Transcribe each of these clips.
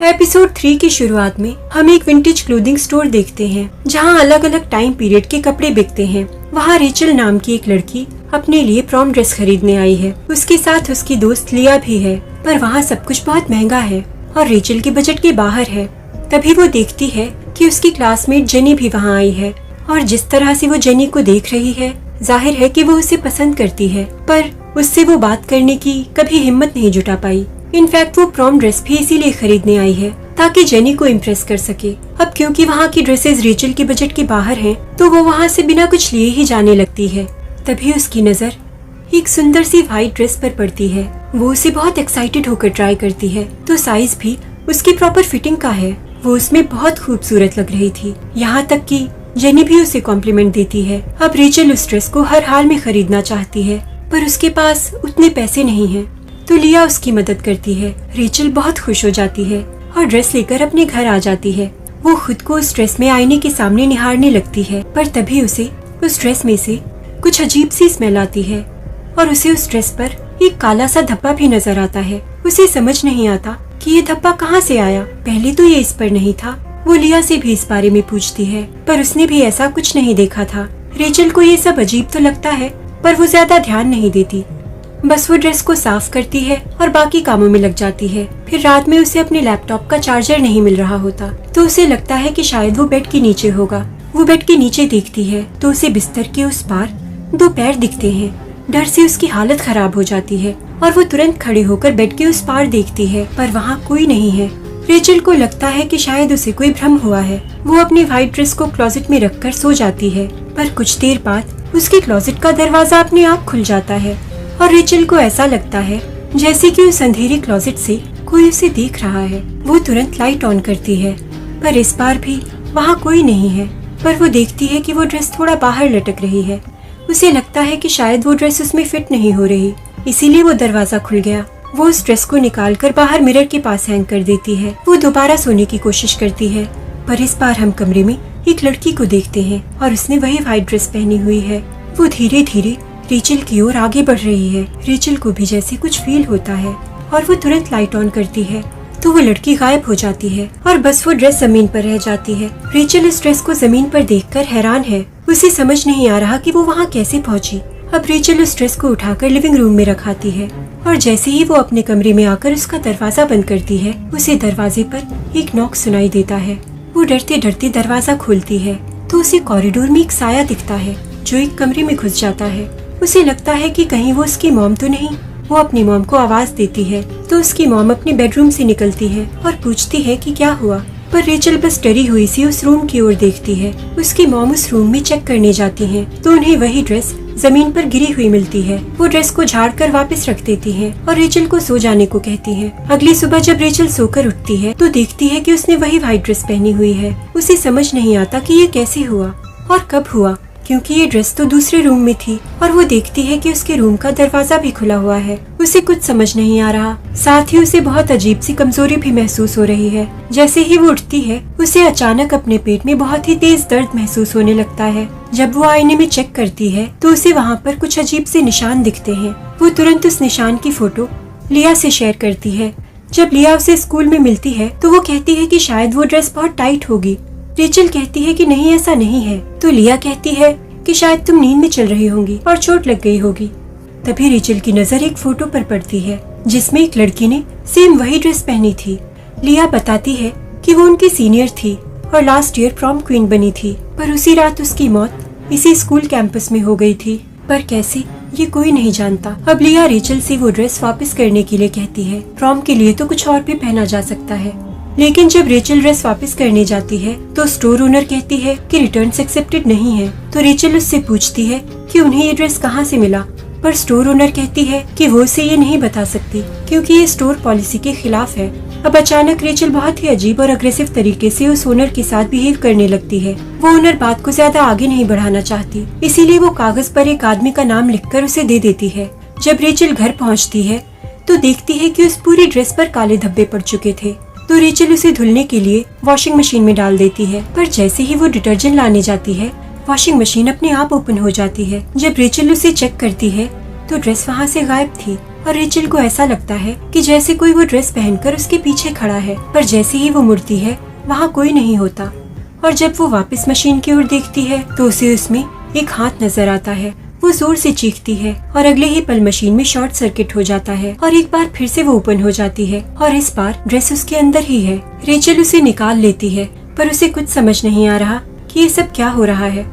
Episode 3 की शुरुआत में हम एक विंटेज क्लोथिंग स्टोर देखते हैं जहां अलग अलग टाइम पीरियड के कपड़े बिकते हैं। वहां रेचल नाम की एक लड़की अपने लिए प्रॉम ड्रेस खरीदने आई है। उसके साथ उसकी दोस्त लिया भी है, पर वहां सब कुछ बहुत महंगा है और रेचल के बजट के बाहर है। तभी वो देखती है कि उसकी क्लासमेट जेनी भी वहाँ आई है और जिस तरह से वो जेनी को देख रही है, जाहिर है कि वो उसे पसंद करती है, पर उससे वो बात करने की कभी हिम्मत नहीं जुटा पाई। इनफैक्ट वो प्रॉम ड्रेस भी इसीलिए खरीदने आई है ताकि जेनी को इम्प्रेस कर सके। अब क्योंकि वहाँ की ड्रेसेस रेचल के बजट के बाहर हैं, तो वो वहाँ से बिना कुछ लिए ही जाने लगती है। तभी उसकी नजर एक सुंदर सी व्हाइट ड्रेस पर पड़ती है। वो उसे बहुत एक्साइटेड होकर ट्राई करती है, तो साइज भी उसकी प्रॉपर फिटिंग का है। वो उसमें बहुत खूबसूरत लग रही थी, यहाँ तक कि जेनी भी उसे कॉम्प्लीमेंट देती है। अब रेचल उस ड्रेस को हर हाल में खरीदना चाहती है, पर उसके पास उतने पैसे नहीं हैं, तो लिया उसकी मदद करती है। रेचल बहुत खुश हो जाती है और ड्रेस लेकर अपने घर आ जाती है। वो खुद को उस ड्रेस में आईने के सामने निहारने लगती है, पर तभी उसे उस ड्रेस में से कुछ अजीब सी स्मेल आती है और उसे उस ड्रेस पर एक काला सा धब्बा भी नजर आता है। उसे समझ नहीं आता कि ये धब्बा कहाँ से आया। पहले तो ये इस पर नहीं था। वो लिया से भी इस बारे में पूछती है, पर उसने भी ऐसा कुछ नहीं देखा था। रेचल को ये सब अजीब तो लगता है, पर वो ज्यादा ध्यान नहीं देती। बस वो ड्रेस को साफ करती है और बाकी कामों में लग जाती है। फिर रात में उसे अपने लैपटॉप का चार्जर नहीं मिल रहा होता, तो उसे लगता है कि शायद वो बेड के नीचे होगा। वो बेड के नीचे देखती है तो उसे बिस्तर के उस पार 2 पैर दिखते हैं। डर से उसकी हालत खराब हो जाती है और वो तुरंत खड़ी होकर बेड के उस पार देखती है, पर वहाँ कोई नहीं है। रेचल को लगता है कि शायद उसे कोई भ्रम हुआ है। वो अपनी व्हाइट ड्रेस को क्लोजेट में रखकर सो जाती है, पर कुछ देर बाद उसके क्लोजेट का दरवाजा अपने आप खुल जाता है और रेचल को ऐसा लगता है जैसे कि उस अंधेरे क्लोजेट से कोई उसे देख रहा है। वो तुरंत लाइट ऑन करती है, पर इस बार भी वहाँ कोई नहीं है। पर वो देखती है कि वो ड्रेस थोड़ा बाहर लटक रही है। उसे लगता है कि शायद वो ड्रेस उसमें फिट नहीं हो रही, इसीलिए वो दरवाजा खुल गया। वो उस ड्रेस को निकालकर बाहर मिरर के पास हैंग कर देती है। वो दोबारा सोने की कोशिश करती है, पर इस बार हम कमरे में एक लड़की को देखते हैं और उसने वही व्हाइट ड्रेस पहनी हुई है। वो धीरे धीरे रेचल की ओर आगे बढ़ रही है। रेचल को भी जैसे कुछ फील होता है और वो तुरंत लाइट ऑन करती है, तो वो लड़की गायब हो जाती है और बस वो ड्रेस जमीन पर रह जाती है। रेचल इस ड्रेस को जमीन पर देखकर हैरान है। उसे समझ नहीं आ रहा कि वो वहाँ कैसे पहुँची। अब रेचल उस ड्रेस को उठाकर लिविंग रूम में रखाती है और जैसे ही वो अपने कमरे में आकर उसका दरवाजा बंद करती है, उसे दरवाजे पर एक नॉक सुनाई देता है। वो डरते डरते दरवाजा खोलती है तो उसे कॉरिडोर में एक साया दिखता है जो एक कमरे में घुस जाता है। उसे लगता है कि कहीं वो उसकी मॉम तो नहीं। वो अपनी मॉम को आवाज देती है तो उसकी मॉम अपने बेडरूम से निकलती है और पूछती है कि क्या हुआ, पर रेचल बस डरी हुई सी उस रूम की ओर देखती है। उसकी मॉम उस रूम में चेक करने जाती है तो उन्हें वही ड्रेस जमीन पर गिरी हुई मिलती है। वो ड्रेस को झाड़ कर वापस रख देती है और रेचल को सो जाने को कहती है। अगली सुबह जब रेचल सोकर उठती है तो देखती है कि उसने वही व्हाइट ड्रेस पहनी हुई है। उसे समझ नहीं आता कि ये कैसे हुआ और कब हुआ, क्योंकि ये ड्रेस तो दूसरे रूम में थी और वो देखती है कि उसके रूम का दरवाजा भी खुला हुआ है। उसे कुछ समझ नहीं आ रहा, साथ ही उसे बहुत अजीब सी कमजोरी भी महसूस हो रही है। जैसे ही वो उठती है उसे अचानक अपने पेट में बहुत ही तेज दर्द महसूस होने लगता है। जब वो आईने में चेक करती है तो उसे वहाँ पर कुछ अजीब से निशान दिखते हैं। वो तुरंत उस निशान की फोटो लिया से शेयर करती है। जब लिया उसे स्कूल में मिलती है तो वो कहती है कि शायद वो ड्रेस बहुत टाइट होगी। रेचल कहती है कि नहीं, ऐसा नहीं है, तो लिया कहती है कि शायद तुम नींद में चल रही होंगी और चोट लग गई होगी। तभी रेचल की नजर एक फोटो पर पड़ती है जिसमें एक लड़की ने सेम वही ड्रेस पहनी थी। लिया बताती है कि वो उनकी सीनियर थी और लास्ट ईयर प्रॉम क्वीन बनी थी, पर उसी रात उसकी मौत इसी स्कूल कैंपस में हो गई थी। पर कैसे, ये कोई नहीं जानता। अब लिया रेचल से वो ड्रेस वापस करने के लिए कहती है। प्रॉम के लिए तो कुछ और भी पहना जा सकता है, लेकिन जब रेचल ड्रेस वापस करने जाती है तो स्टोर ओनर कहती है कि रिटर्न्स एक्सेप्टेड नहीं है। तो रेचल उससे पूछती है कि उन्हें ये ड्रेस कहाँ से मिला, पर स्टोर ओनर कहती है कि वो उसे ये नहीं बता सकती क्योंकि ये स्टोर पॉलिसी के खिलाफ है। अब अचानक रेचल बहुत ही अजीब और अग्रेसिव तरीके से उस ओनर के साथ बिहेव करने लगती है। वो ओनर बात को ज्यादा आगे नहीं बढ़ाना चाहती, इसीलिए वो कागज पर एक आदमी का नाम लिखकर उसे दे देती है। जब रेचल घर पहुँचती है तो देखती है कि उस पूरी ड्रेस पर काले धब्बे पड़ चुके थे। तो रेचल उसे धुलने के लिए वॉशिंग मशीन में डाल देती है, पर जैसे ही वो डिटर्जेंट लाने जाती है वॉशिंग मशीन अपने आप ओपन हो जाती है। जब रेचल उसे चेक करती है तो ड्रेस वहाँ से गायब थी और रेचल को ऐसा लगता है कि जैसे कोई वो ड्रेस पहनकर उसके पीछे खड़ा है, पर जैसे ही वो मुड़ती है वहाँ कोई नहीं होता। और जब वो वापस मशीन की ओर देखती है तो उसे उसमें एक हाथ नजर आता है। वो जोर से चीखती है और अगले ही पल मशीन में शॉर्ट सर्किट हो जाता है और एक बार फिर से वो ओपन हो जाती है और इस बार ड्रेस उसके अंदर ही है। रेचल उसे निकाल लेती है पर उसे कुछ समझ नहीं आ रहा कि ये सब क्या हो रहा है।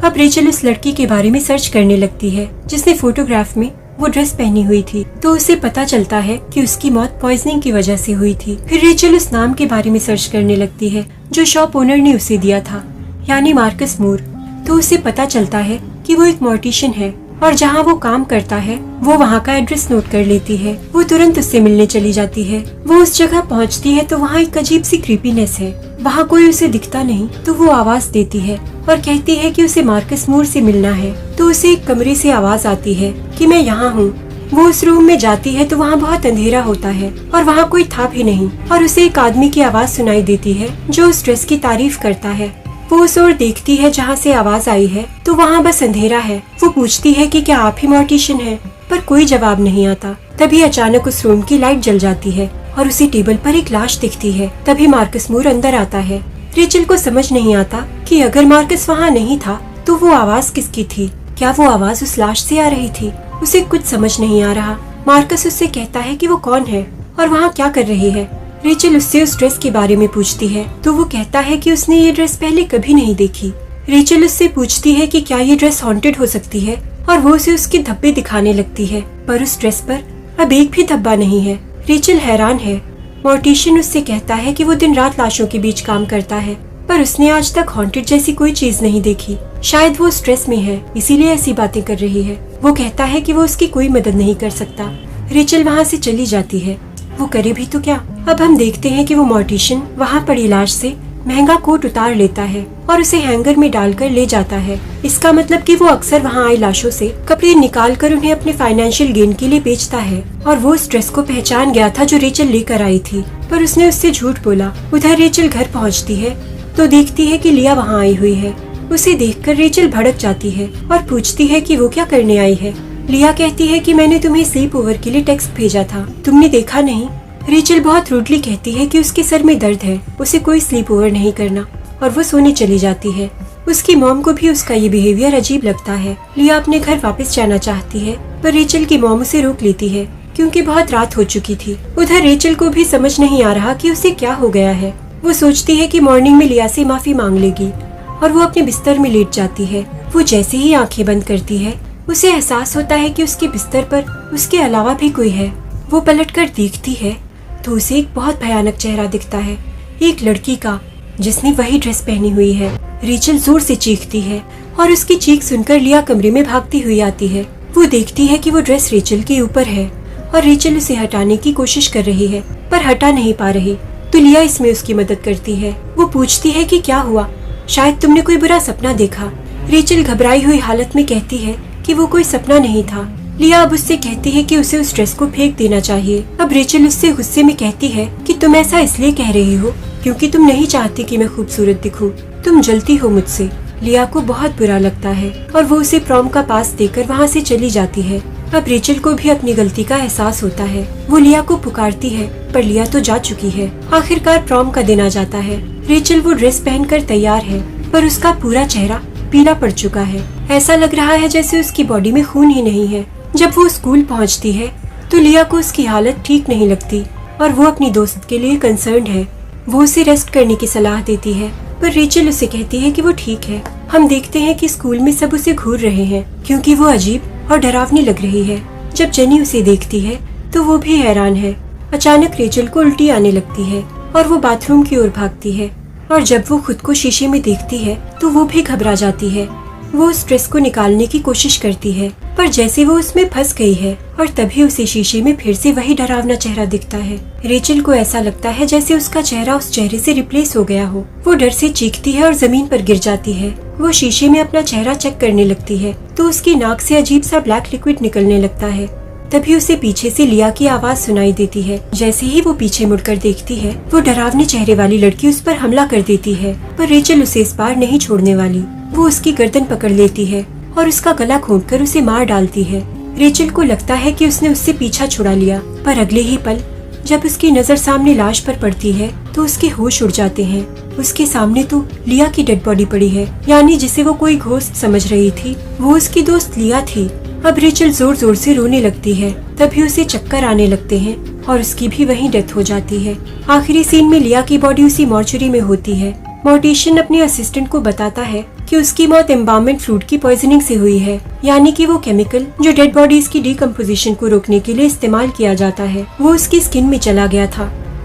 अब रेचल उस लड़की के बारे में सर्च करने लगती है जिसने फोटोग्राफ में वो ड्रेस पहनी हुई थी, तो उसे पता चलता है कि उसकी मौत पॉइजनिंग की वजह से हुई थी। फिर रेचल उस नाम के बारे में सर्च करने लगती है जो शॉप ओनर ने उसे दिया था, यानी मार्कस मूर। तो उसे पता चलता है कि वो एक मॉर्टिशियन है और जहाँ वो काम करता है वो वहाँ का एड्रेस नोट कर लेती है। वो तुरंत उससे मिलने चली जाती है। वो उस जगह पहुँचती है तो वहाँ एक अजीब सी क्रीपीनेस है। वहाँ कोई उसे दिखता नहीं तो वो आवाज देती है और कहती है कि उसे मार्कस मूर से मिलना है। तो उसे एक कमरे से आवाज आती है कि मैं यहाँ हूँ। वो उस रूम में जाती है तो वहाँ बहुत अंधेरा होता है और वहाँ कोई था भी नहीं और उसे एक आदमी की आवाज सुनाई देती है जो उस ड्रेस की तारीफ करता है। वो उस ओर देखती है जहाँ से आवाज आई है तो वहाँ बस अंधेरा है। वो पूछती है कि क्या आप ही मॉर्टिशियन हैं, पर कोई जवाब नहीं आता। तभी अचानक उस रूम की लाइट जल जाती है और उसी टेबल पर एक लाश दिखती है। तभी मार्कस मूर अंदर आता है। रेचल को समझ नहीं आता कि अगर मार्कस वहाँ नहीं था तो वो आवाज किसकी थी। क्या वो आवाज उस लाश से आ रही थी? उसे कुछ समझ नहीं आ रहा। मार्कस उससे कहता है कि वो कौन है और वहाँ क्या कर रही है। रेचल उससे उस ड्रेस के बारे में पूछती है तो वो कहता है कि उसने ये ड्रेस पहले कभी नहीं देखी। रेचल उससे पूछती है कि क्या ये ड्रेस हॉन्टेड हो सकती है और वो उसे उसके धब्बे दिखाने लगती है, पर उस ड्रेस पर अब एक भी धब्बा नहीं है। रेचल हैरान है। मॉर्टिशियन उससे कहता है कि वो दिन रात लाशों के बीच काम करता है, पर उसने आज तक हॉन्टेड जैसी कोई चीज नहीं देखी। शायद वो स्ट्रेस में है इसीलिए ऐसी बातें कर रही है। वो कहता है कि वो उसकी कोई मदद नहीं कर सकता। रेचल वहाँ से चली जाती है। वो करे भी तो क्या। अब हम देखते हैं कि वो मॉर्टिशियन वहाँ पड़ी लाश से महंगा कोट उतार लेता है और उसे हैंगर में डालकर ले जाता है। इसका मतलब कि वो अक्सर वहाँ आई लाशों से कपड़े निकाल कर उन्हें अपने फाइनेंशियल गेन के लिए बेचता है। और वो उस ड्रेस को पहचान गया था जो रेचल लेकर आई थी, पर उसने उससे झूठ बोला। उधर रेचल घर पहुँचती है तो देखती है कि लिया वहाँ आई हुई है। उसे देखकर रेचल भड़क जाती है और पूछती है कि वो क्या करने आई है। लिया कहती है कि मैंने तुम्हें स्लीप ओवर के लिए टेक्स्ट भेजा था, तुमने देखा नहीं। रेचल बहुत रूडली कहती है कि उसके सर में दर्द है, उसे कोई स्लीप ओवर नहीं करना, और वो सोने चली जाती है। उसकी मॉम को भी उसका ये बिहेवियर अजीब लगता है। लिया अपने घर वापस जाना चाहती है पर रेचल की मॉम उसे रोक लेती है क्योंकि बहुत रात हो चुकी थी। उधर रेचल को भी समझ नहीं आ रहा कि उसे क्या हो गया है। वो सोचती है कि मॉर्निंग में लिया से माफी मांग लेगी और वो अपने बिस्तर में लेट जाती है। वो जैसे ही आंखें बंद करती है उसे एहसास होता है कि उसके बिस्तर पर उसके अलावा भी कोई है। वो पलटकर देखती है तो उसे एक बहुत भयानक चेहरा दिखता है, एक लड़की का जिसने वही ड्रेस पहनी हुई है। रेचल जोर से चीखती है और उसकी चीख सुनकर लिया कमरे में भागती हुई आती है। वो देखती है कि वो ड्रेस रेचल के ऊपर है और रेचल उसे हटाने की कोशिश कर रही है पर हटा नहीं पा रही। तो लिया इसमें उसकी मदद करती है। वो पूछती है कि क्या हुआ, शायद तुमने कोई बुरा सपना देखा। रेचल घबराई हुई हालत में कहती है कि वो कोई सपना नहीं था। लिया अब उससे कहती है कि उसे उस ड्रेस को फेंक देना चाहिए। अब रेचल उससे गुस्से में कहती है कि तुम ऐसा इसलिए कह रही हो क्योंकि तुम नहीं चाहती कि मैं खूबसूरत दिखूं, तुम जलती हो मुझसे। लिया को बहुत बुरा लगता है और वो उसे प्रॉम का पास देकर वहाँ से चली जाती है। अब रेचल को भी अपनी गलती का एहसास होता है। वो लिया को पुकारती है पर लिया तो जा चुकी है। आखिरकार प्रॉम का दिन आ जाता है। रेचल वो ड्रेस पहनकर तैयार है पर उसका पूरा चेहरा पीला पड़ चुका है। ऐसा लग रहा है जैसे उसकी बॉडी में खून ही नहीं है। जब वो स्कूल पहुंचती है तो लिया को उसकी हालत ठीक नहीं लगती और वो अपनी दोस्त के लिए कंसर्न्ड है। वो उसे रेस्ट करने की सलाह देती है पर रेचल उसे कहती है कि वो ठीक है। हम देखते हैं कि स्कूल में सब उसे घूर रहे हैं क्योंकि वो अजीब और डरावनी लग रही है। जब जेनी उसे देखती है तो वो भी हैरान है। अचानक रेचल को उल्टी आने लगती है और वो बाथरूम की ओर भागती है और जब वो खुद को शीशे में देखती है तो वो भी घबरा जाती है। वो उस ड्रेस को निकालने की कोशिश करती है पर जैसे वो उसमें फंस गई है और तभी उसे शीशे में फिर से वही डरावना चेहरा दिखता है। रेचल को ऐसा लगता है जैसे उसका चेहरा उस चेहरे से रिप्लेस हो गया हो। वो डर से चीखती है और जमीन पर गिर जाती है। वो शीशे में अपना चेहरा चेक करने लगती है तो उसकी नाक से अजीब सा ब्लैक लिक्विड निकलने लगता है। तभी उसे पीछे से लिया की आवाज सुनाई देती है। जैसे ही वो पीछे मुड़कर देखती है वो डरावने चेहरे वाली लड़की उस पर हमला कर देती है पर रेचल उसे इस बार नहीं छोड़ने वाली। वो उसकी गर्दन पकड़ लेती है और उसका गला घोंटकर उसे मार डालती है। रेचल को लगता है कि उसने उससे पीछा छुड़ा लिया, पर अगले ही पल जब उसकी नजर सामने लाश पर पड़ती है तो उसके होश उड़ जाते हैं। उसके सामने तो लिया की डेड बॉडी पड़ी है, यानी जिसे वो कोई घोस्ट समझ रही थी वो उसकी दोस्त लिया थी। अब रेचल जोर जोर से रोने लगती है, तभी उसे चक्कर आने लगते हैं और उसकी भी वहीं डेथ हो जाती है। आखिरी सीन में लिया की बॉडी उसी मॉर्चरी में होती है। मॉर्टिशियन अपने असिस्टेंट को बताता है कि उसकी मौत एम्बालमेंट फ्लूइड की पॉइजनिंग से हुई है, यानी कि वो केमिकल जो डेड बॉडीज की डिकम्पोजिशन को रोकने के लिए इस्तेमाल किया जाता है वो उसकी स्किन में चला गया था।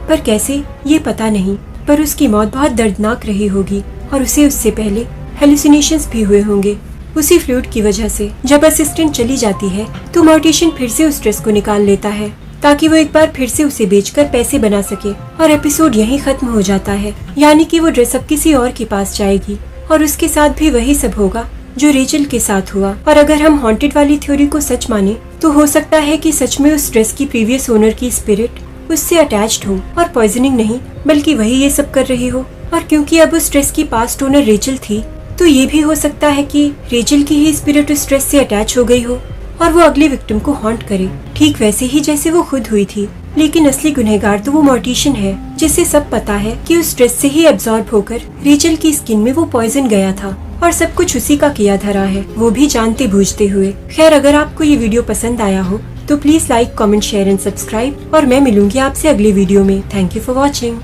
पर कैसे ये पता नहीं, पर उसकी मौत बहुत दर्दनाक रही होगी और उसे उससे पहले हेलुसिनेशंस भी हुए होंगे उसी फ्लूइड की वजह से। जब असिस्टेंट चली जाती है तो मॉर्टिशियन फिर से उस ड्रेस को निकाल लेता है ताकि वो एक बार फिर से उसे बेचकर पैसे बना सके, और एपिसोड यहीं खत्म हो जाता है। यानी कि वो ड्रेस अब किसी और के पास जाएगी और उसके साथ भी वही सब होगा जो रेचल के साथ हुआ। और अगर हम हॉन्टेड वाली थ्योरी को सच माने तो हो सकता है कि सच में उस ड्रेस की प्रीवियस ओनर की स्पिरिट उससे अटैच्ड हो और पॉइजनिंग नहीं बल्कि वही ये सब कर रही हो। और क्योंकि अब उस ड्रेस की पास्ट ओनर रेचल थी तो ये भी हो सकता है कि रेचल की ही स्पिरिट उस ड्रेस से अटैच हो गई हो और वो अगले विक्टिम को हॉन्ट करे, ठीक वैसे ही जैसे वो खुद हुई थी। लेकिन असली गुनहगार तो वो मॉर्टिशियन है जिसे सब पता है कि उस ड्रेस से ही एब्जॉर्ब होकर रेचल की स्किन में वो पॉइजन गया था और सब कुछ उसी का किया धरा है, वो भी जानते बूझते हुए। खैर, अगर आपको ये वीडियो पसंद आया हो तो please like, comment, share and subscribe, और मैं मिलूंगी आपसे अगले वीडियो में। Thank you for watching.